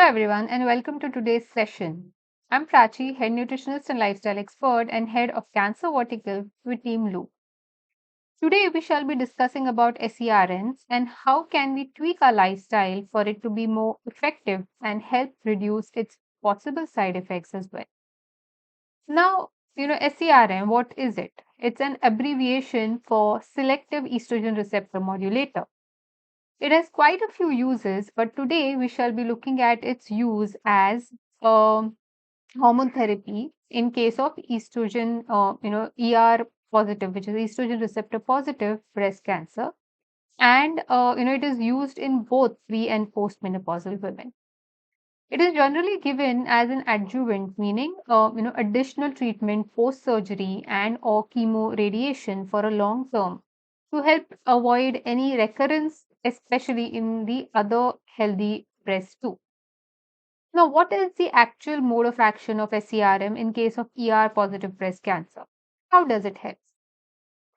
everyone, and welcome to today's session. I'm Prachi, Head Nutritionist and Lifestyle Expert and Head of Cancer Vertical with Team Loop. Today, we shall be discussing about SERMs and how can we tweak our lifestyle for it to be more effective and help reduce its possible side effects as well. Now, SERM, what is it? It's an abbreviation for Selective Estrogen Receptor Modulator. It has quite a few uses, but today we shall be looking at its use as hormone therapy in case of estrogen, ER positive, which is estrogen receptor positive breast cancer. And, it is used in both pre and postmenopausal women. It is generally given as an adjuvant, meaning, additional treatment post surgery and or chemo radiation for a long term to help avoid any recurrence, especially in the other healthy breast too. Now, what is the actual mode of action of SERM in case of ER positive breast cancer? How does it help?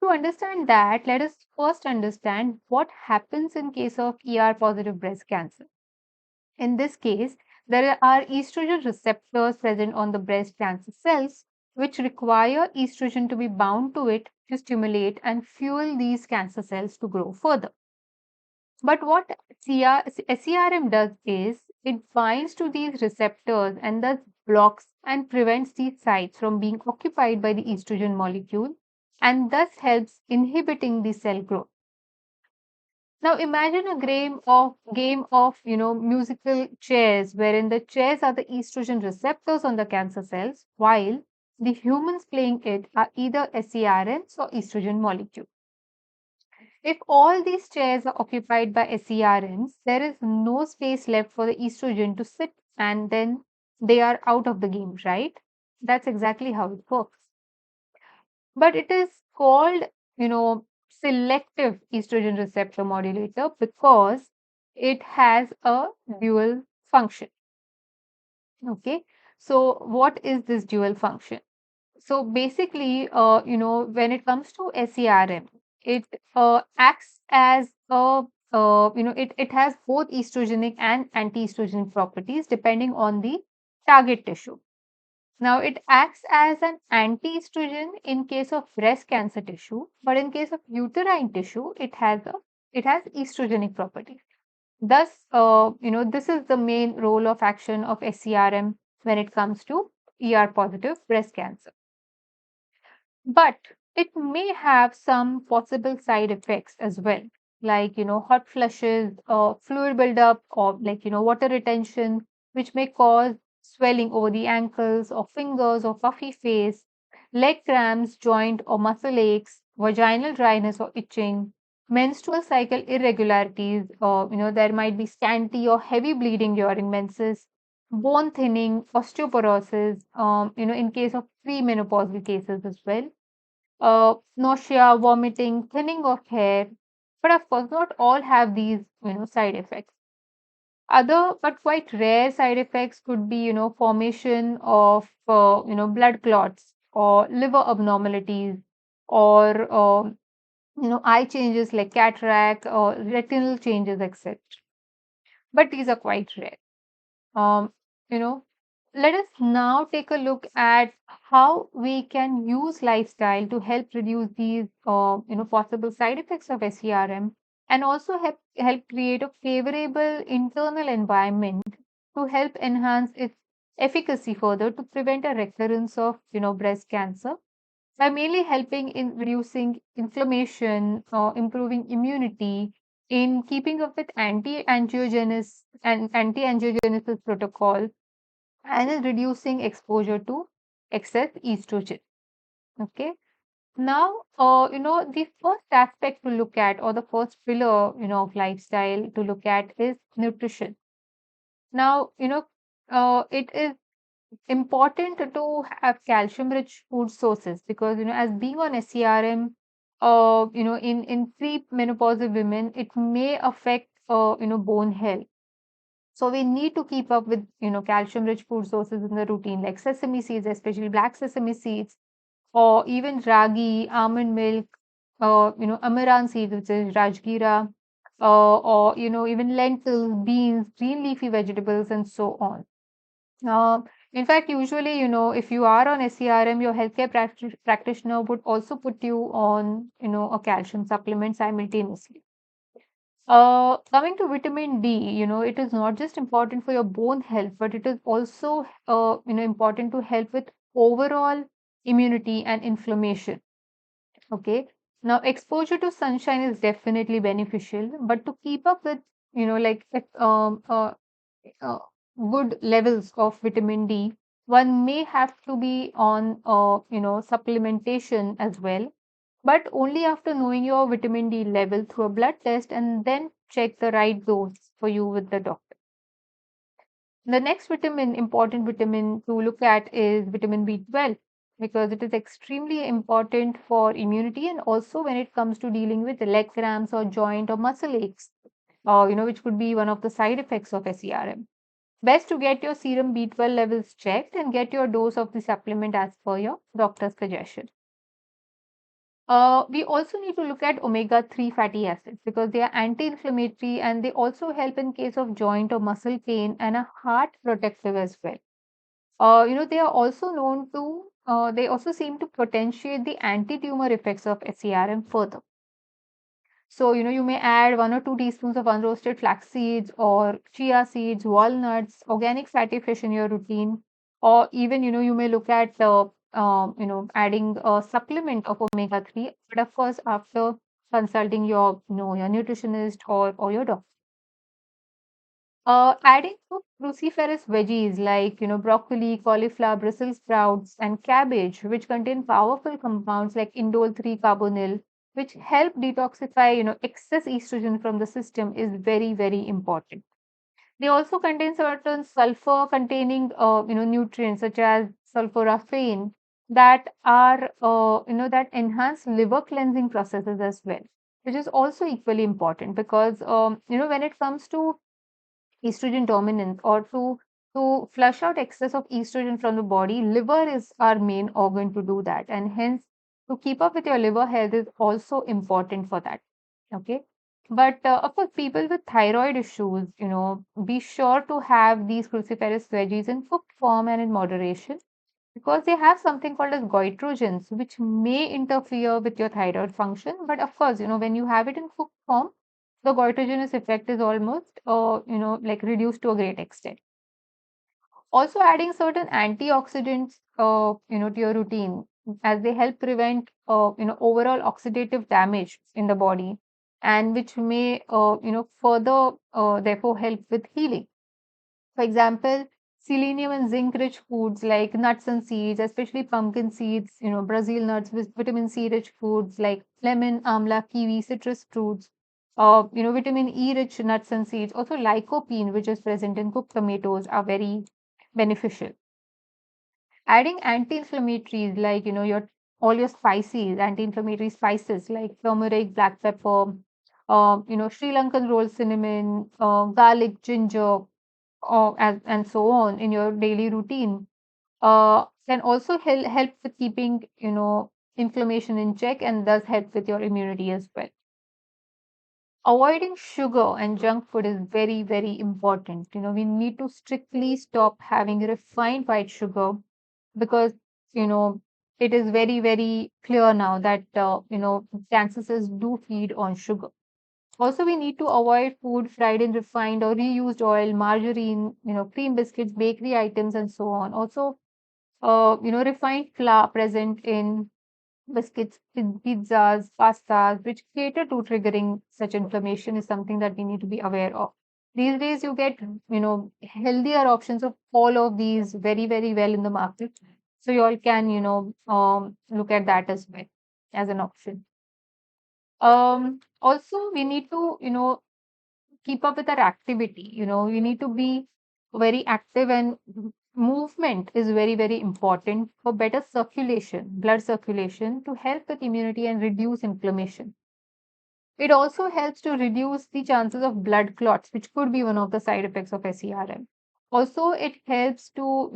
To understand that, let us first understand what happens in case of ER positive breast cancer. In this case, there are estrogen receptors present on the breast cancer cells, which require estrogen to be bound to it to stimulate and fuel these cancer cells to grow further. But what SERM does is it binds to these receptors and thus blocks and prevents these sites from being occupied by the estrogen molecule and thus helps inhibiting the cell growth. Now imagine a game of musical chairs wherein the chairs are the estrogen receptors on the cancer cells while the humans playing it are either SERMs or estrogen molecule. If all these chairs are occupied by SERMs, there is no space left for the estrogen to sit and then they are out of the game, right? That's exactly how it works. But it is called, selective estrogen receptor modulator because it has a dual function. Okay. So, what is this dual function? So basically, when it comes to SERM, it acts as it has both estrogenic and anti-estrogenic properties depending on the target tissue. Now, it acts as an anti-estrogen in case of breast cancer tissue, but in case of uterine tissue, it has estrogenic properties. Thus, this is the main role of action of SERM when it comes to ER positive breast cancer. But it may have some possible side effects as well, like, hot flushes, fluid buildup, or like, water retention, which may cause swelling over the ankles or fingers or puffy face, leg cramps, joint or muscle aches, vaginal dryness or itching, menstrual cycle irregularities, or, there might be scanty or heavy bleeding during menses, bone thinning, osteoporosis, in case of premenopausal cases as well, nausea, vomiting, thinning of hair. But of course, not all have these, side effects. Other but quite rare side effects could be, formation of, blood clots or liver abnormalities or, eye changes like cataract or retinal changes, etc. But these are quite rare. Um, you know, Let us now take a look at how we can use lifestyle to help reduce these, possible side effects of SERM and also help create a favorable internal environment to help enhance its efficacy further to prevent a recurrence of, breast cancer by mainly helping in reducing inflammation, improving immunity, in keeping up with anti-angiogenesis protocol, and in reducing exposure to excess estrogen. Okay. Now, the first aspect to look at, or the first pillar, of lifestyle to look at is nutrition. Now, it is important to have calcium rich food sources because, as being on SERM, in premenopausal women, it may affect, bone health. So we need to keep up with, calcium rich food sources in the routine, like sesame seeds, especially black sesame seeds, or even ragi, almond milk, amaranth seeds, which is rajgira, or even lentils, beans, green leafy vegetables, and so on. In fact, usually, if you are on SERM, your healthcare practitioner would also put you on, a calcium supplement simultaneously. Coming to vitamin D, it is not just important for your bone health, but it is also, important to help with overall immunity and inflammation. Okay. Now, exposure to sunshine is definitely beneficial, but to keep up with, like uh, good levels of vitamin D, one may have to be on, supplementation as well, but only after knowing your vitamin D level through a blood test and then check the right dose for you with the doctor. The next important vitamin to look at is vitamin B12 because it is extremely important for immunity and also when it comes to dealing with leg cramps or joint or muscle aches, which could be one of the side effects of SERM. Best to get your serum B12 levels checked and get your dose of the supplement as per your doctor's suggestion. We also need to look at omega-3 fatty acids because they are anti-inflammatory and they also help in case of joint or muscle pain and are heart protective as well. They are also known to, they also seem to potentiate the anti-tumor effects of SERM further. So, you may add 1 or 2 teaspoons of unroasted flax seeds or chia seeds, walnuts, organic fatty fish in your routine. Or even, you may look at, adding a supplement of omega-3, but of course, after consulting your, your nutritionist or your doctor. Adding to cruciferous veggies like broccoli, cauliflower, Brussels sprouts, and cabbage, which contain powerful compounds like indole 3 carbonyl, which help detoxify excess estrogen from the system, is very very important. They also contain certain sulfur containing nutrients such as sulforaphane that are that enhance liver cleansing processes as well, which is also equally important because when it comes to estrogen dominance or to flush out excess of estrogen from the body, liver is our main organ to do that, and hence to keep up with your liver health is also important for that. Okay. But of course, people with thyroid issues, be sure to have these cruciferous veggies in cooked form and in moderation because they have something called as goitrogens, which may interfere with your thyroid function. But of course, when you have it in cooked form, the goitrogenous effect is almost, like reduced to a great extent. Also, adding certain antioxidants, to your routine, as they help prevent, overall oxidative damage in the body, and which may, further, therefore help with healing. For example, selenium and zinc rich foods like nuts and seeds, especially pumpkin seeds, Brazil nuts with vitamin C rich foods like lemon, amla, kiwi, citrus fruits, vitamin E rich nuts and seeds. Also, lycopene, which is present in cooked tomatoes, are very beneficial. Adding anti-inflammatories like, your all your spices, anti-inflammatory spices like turmeric, black pepper, Sri Lankan roll cinnamon, garlic, ginger, and so on in your daily routine can also help with keeping inflammation in check and thus help with your immunity as well. Avoiding sugar and junk food is very very important. We need to strictly stop having refined white sugar because you know it is very very clear now that cancer cells do feed on sugar. Also, we need to avoid food fried in refined or reused oil, margarine, cream biscuits, bakery items, and so on. Also, refined flour present in biscuits, pizzas, pastas, which cater to triggering such inflammation is something that we need to be aware of. These days, you get, healthier options of all of these very, very well in the market. So you all can, look at that as well as an option. Also, we need to, keep up with our activity. We need to be very active and movement is very, very important for better circulation, blood circulation to help with immunity and reduce inflammation. It also helps to reduce the chances of blood clots, which could be one of the side effects of SERM. Also, it helps to,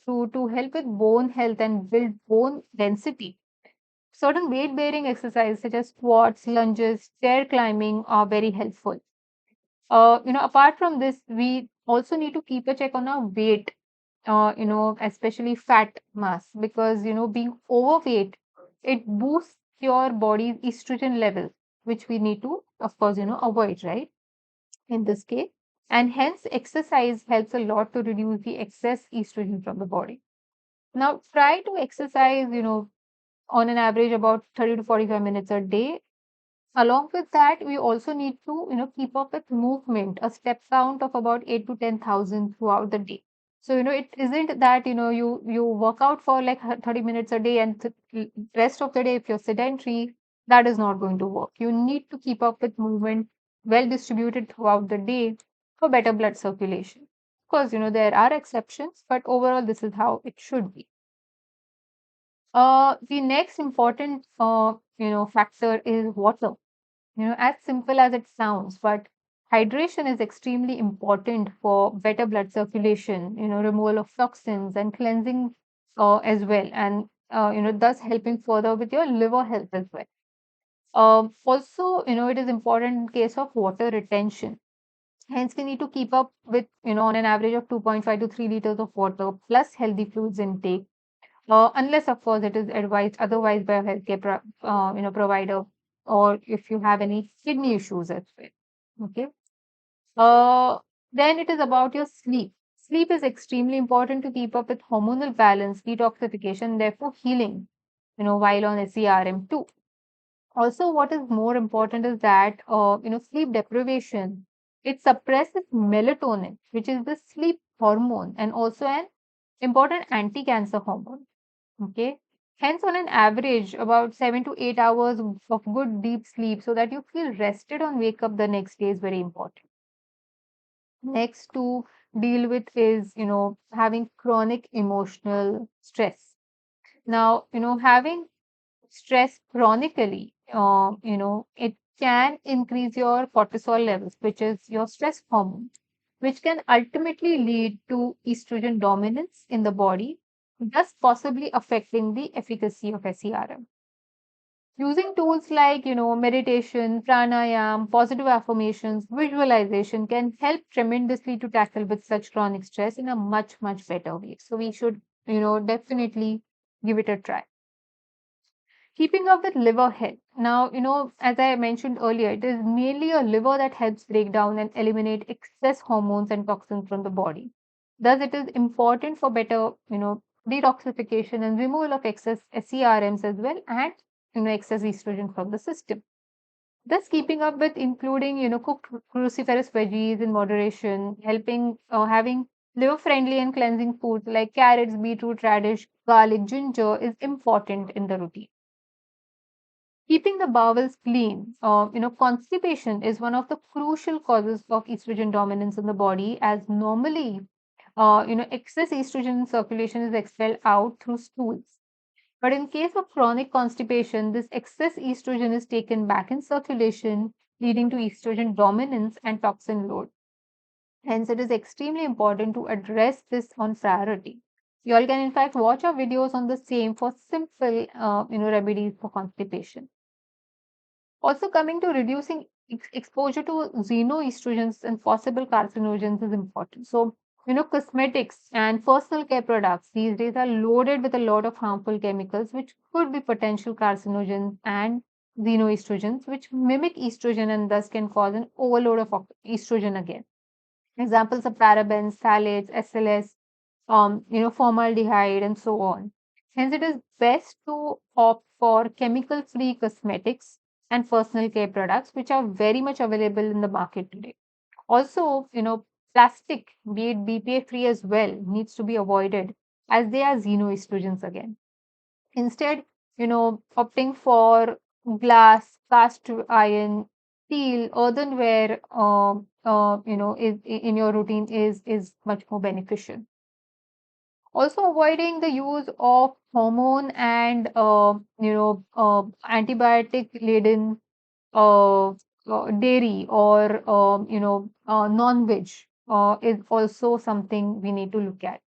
to help with bone health and build bone density. Certain weight bearing exercises such as squats, lunges, stair climbing are very helpful. Apart from this, we also need to keep a check on our weight, especially fat mass, because, being overweight, it boosts your body's estrogen level, which we need to, of course, avoid, right? In this case. And hence, exercise helps a lot to reduce the excess estrogen from the body. Now, try to exercise, on an average about 30 to 45 minutes a day. Along with that, we also need to, keep up with movement, a step count of about 8 to 10,000 throughout the day. So, it isn't that, you work out for like 30 minutes a day and rest of the day, if you're sedentary, that is not going to work. You need to keep up with movement well distributed throughout the day for better blood circulation. Of course, there are exceptions, but overall, this is how it should be. The next important, factor is water. As simple as it sounds, but hydration is extremely important for better blood circulation, removal of toxins and cleansing as well, and thus helping further with your liver health as well. Also, it is important in case of water retention. Hence, we need to keep up with, on an average of 2.5 to 3 liters of water plus healthy fluids intake, unless of course it is advised otherwise by a healthcare provider, or if you have any kidney issues as well. Okay. Uh, then it is about your sleep. Sleep is extremely important to keep up with hormonal balance, detoxification, therefore healing. While on SERM too. Also, what is more important is that sleep deprivation, it suppresses melatonin, which is the sleep hormone and also an important anti-cancer hormone. Okay. Hence, on an average, about 7 to 8 hours of good deep sleep so that you feel rested on wake up the next day is very important. Next to deal with is, having chronic emotional stress. Now, having stress chronically, it can increase your cortisol levels, which is your stress hormone, which can ultimately lead to estrogen dominance in the body, thus possibly affecting the efficacy of SERM. Using tools like, meditation, pranayam, positive affirmations, visualization can help tremendously to tackle with such chronic stress in a much, much better way. So we should, definitely give it a try. Keeping up with liver health. Now, as I mentioned earlier, it is mainly your liver that helps break down and eliminate excess hormones and toxins from the body. Thus, it is important for better, detoxification and removal of excess SERMs as well, and, excess estrogen from the system. Thus, keeping up with including, cooked cruciferous veggies in moderation, helping having liver-friendly and cleansing foods like carrots, beetroot, radish, garlic, ginger is important in the routine. Keeping the bowels clean, constipation is one of the crucial causes of estrogen dominance in the body, as normally, excess estrogen in circulation is expelled out through stools. But in case of chronic constipation, this excess estrogen is taken back in circulation, leading to estrogen dominance and toxin load. Hence, it is extremely important to address this on priority. You all can, in fact, watch our videos on the same for simple, remedies for constipation. Also, coming to reducing exposure to xenoestrogens and possible carcinogens is important. So, cosmetics and personal care products these days are loaded with a lot of harmful chemicals, which could be potential carcinogens and xenoestrogens, which mimic estrogen and thus can cause an overload of estrogen again. Examples are parabens, phthalates, SLS, formaldehyde, and so on. Hence, it is best to opt for chemical-free cosmetics and personal care products, which are very much available in the market today. Also, plastic, be it BPA-free as well, needs to be avoided as they are xenoestrogens again. Instead, opting for glass, cast iron, steel, earthenware, is in your routine is much more beneficial. Also, avoiding the use of hormone and antibiotic laden dairy or non-veg is also something we need to look at.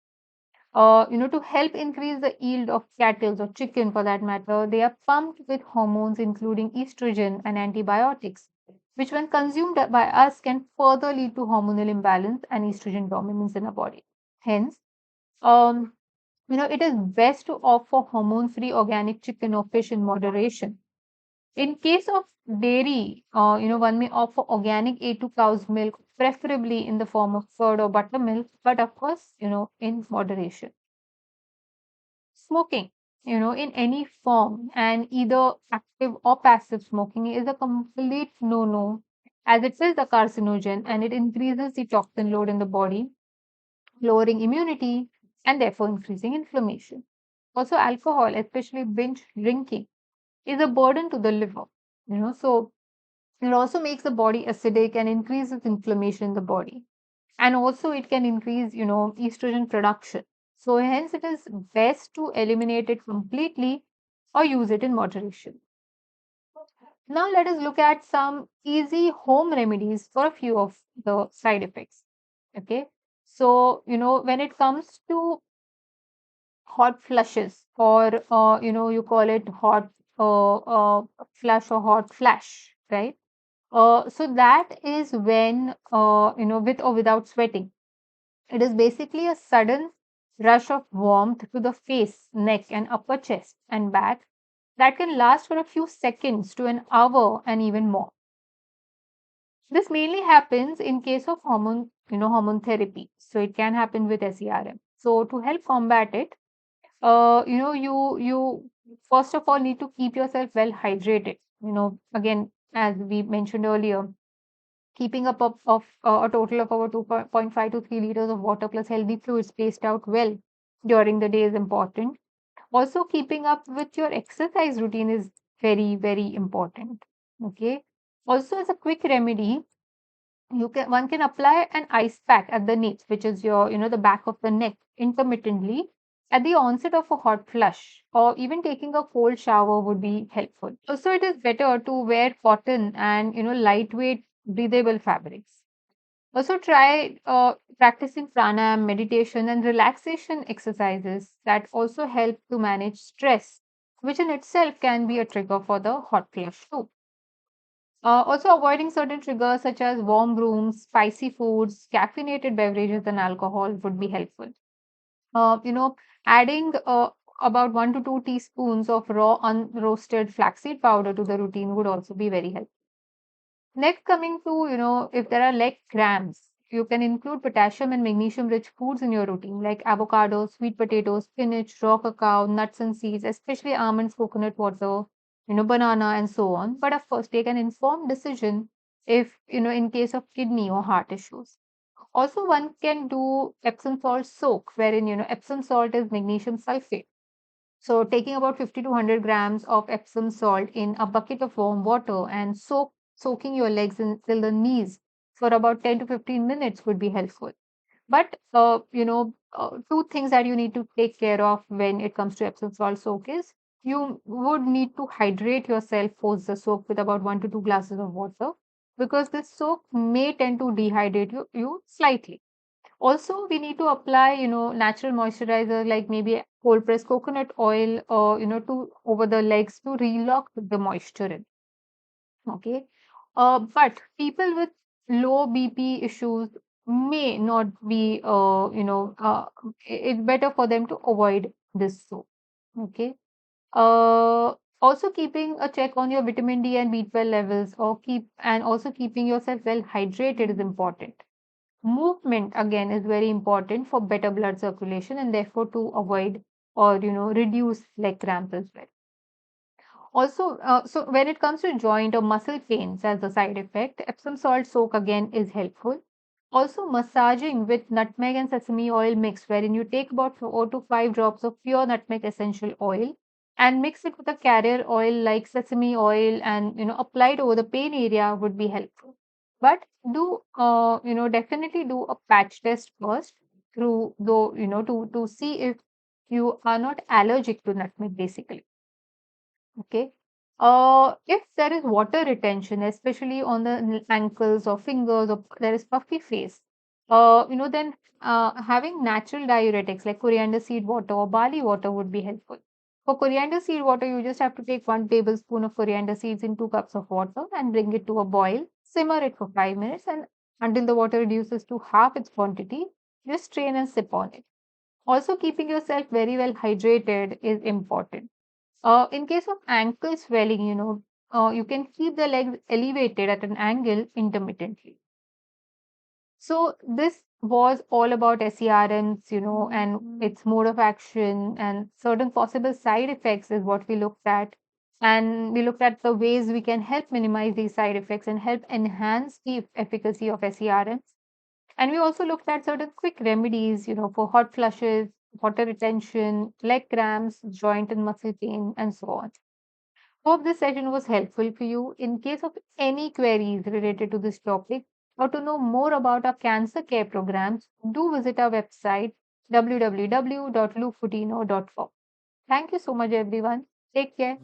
To help increase the yield of cattle or chicken for that matter, they are pumped with hormones including estrogen and antibiotics. which when consumed by us can further lead to hormonal imbalance and estrogen dominance in our body. Hence, um, it is best to opt for hormone-free organic chicken or fish in moderation. In case of dairy, one may opt for organic A2 cow's milk, preferably in the form of curd or buttermilk, but of course, in moderation. Smoking, in any form and either active or passive smoking is a complete no-no as it is a carcinogen and it increases the toxin load in the body, lowering immunity and therefore increasing inflammation. Also, alcohol, especially binge drinking, is a burden to the liver. So it also makes the body acidic and increases inflammation in the body. And also it can increase, estrogen production. So hence it is best to eliminate it completely or use it in moderation. Now let us look at some easy home remedies for a few of the side effects. Okay. So, when it comes to hot flushes or you call it hot flush or hot flash, right? So that is when with or without sweating. It is basically a sudden rush of warmth to the face, neck, and upper chest and back that can last for a few seconds to an hour and even more. This mainly happens in case of hormone therapy. So it can happen with SERM. So to help combat it, you first of all need to keep yourself well hydrated. Again, as we mentioned earlier, keeping up of a total of over 2.5 to 3 liters of water plus healthy fluids spaced out well during the day is important. Also, keeping up with your exercise routine is very, very important. Okay. Also, as a quick remedy, one can apply an ice pack at the nape, which is the back of the neck, intermittently at the onset of a hot flush, or even taking a cold shower would be helpful. Also, it is better to wear cotton and lightweight, breathable fabrics. Also, try practicing pranayam, meditation, and relaxation exercises that also help to manage stress, which in itself can be a trigger for the hot flush too. Also, avoiding certain triggers such as warm rooms, spicy foods, caffeinated beverages, and alcohol would be helpful. Adding about 1 to 2 teaspoons of raw unroasted flaxseed powder to the routine would also be very helpful. Next, coming to, if there are leg cramps, you can include potassium and magnesium rich foods in your routine, like avocado, sweet potatoes, spinach, raw cacao, nuts and seeds, especially almonds, coconut water, banana, and so on. But of course, take an informed decision if, in case of kidney or heart issues. Also, one can do Epsom salt soak, wherein, Epsom salt is magnesium sulfate. So, taking about 50 to 100 grams of Epsom salt in a bucket of warm water and soaking your legs till the knees for about 10 to 15 minutes would be helpful. But, two things that you need to take care of when it comes to Epsom salt soak is you would need to hydrate yourself post the soak with about 1 to 2 glasses of water because this soak may tend to dehydrate you slightly. Also, we need to apply, natural moisturizer like maybe cold pressed coconut oil or, to over the legs to relock the moisture in. Okay. But people with low BP issues may not be, it's better for them to avoid this soap. Okay. Uh, Also keeping a check on your vitamin D and B12 levels and also keeping yourself well hydrated is important. Movement again is very important for better blood circulation and therefore to avoid or reduce leg cramps as well. Also, so when it comes to joint or muscle pains as a side effect, Epsom salt soak again is helpful. Also, massaging with nutmeg and sesame oil mix, wherein you take about 4 to 5 drops of pure nutmeg essential oil and mix it with a carrier oil like sesame oil and applied over the pain area would be helpful. But do definitely do a patch test first through though to see if you are not allergic to nutmeg basically. Okay. If there is water retention, especially on the ankles or fingers, or there is puffy face, then having natural diuretics like coriander seed water or barley water would be helpful. For coriander seed water, you just have to take 1 tablespoon of coriander seeds in 2 cups of water and bring it to a boil. Simmer it for 5 minutes and until the water reduces to half its quantity, just strain and sip on it. Also, keeping yourself very well hydrated is important. In case of ankle swelling, you can keep the legs elevated at an angle intermittently. So this was all about SERMs, and its mode of action and certain possible side effects is what we looked at. And we looked at the ways we can help minimize these side effects and help enhance the efficacy of SERMs. And we also looked at certain quick remedies, for hot flushes, water retention, leg cramps, joint and muscle pain, and so on. Hope this session was helpful for you. In case of any queries related to this topic or to know more about our cancer care programs, do visit our website www.loopfutino.com. Thank you so much, everyone. Take care.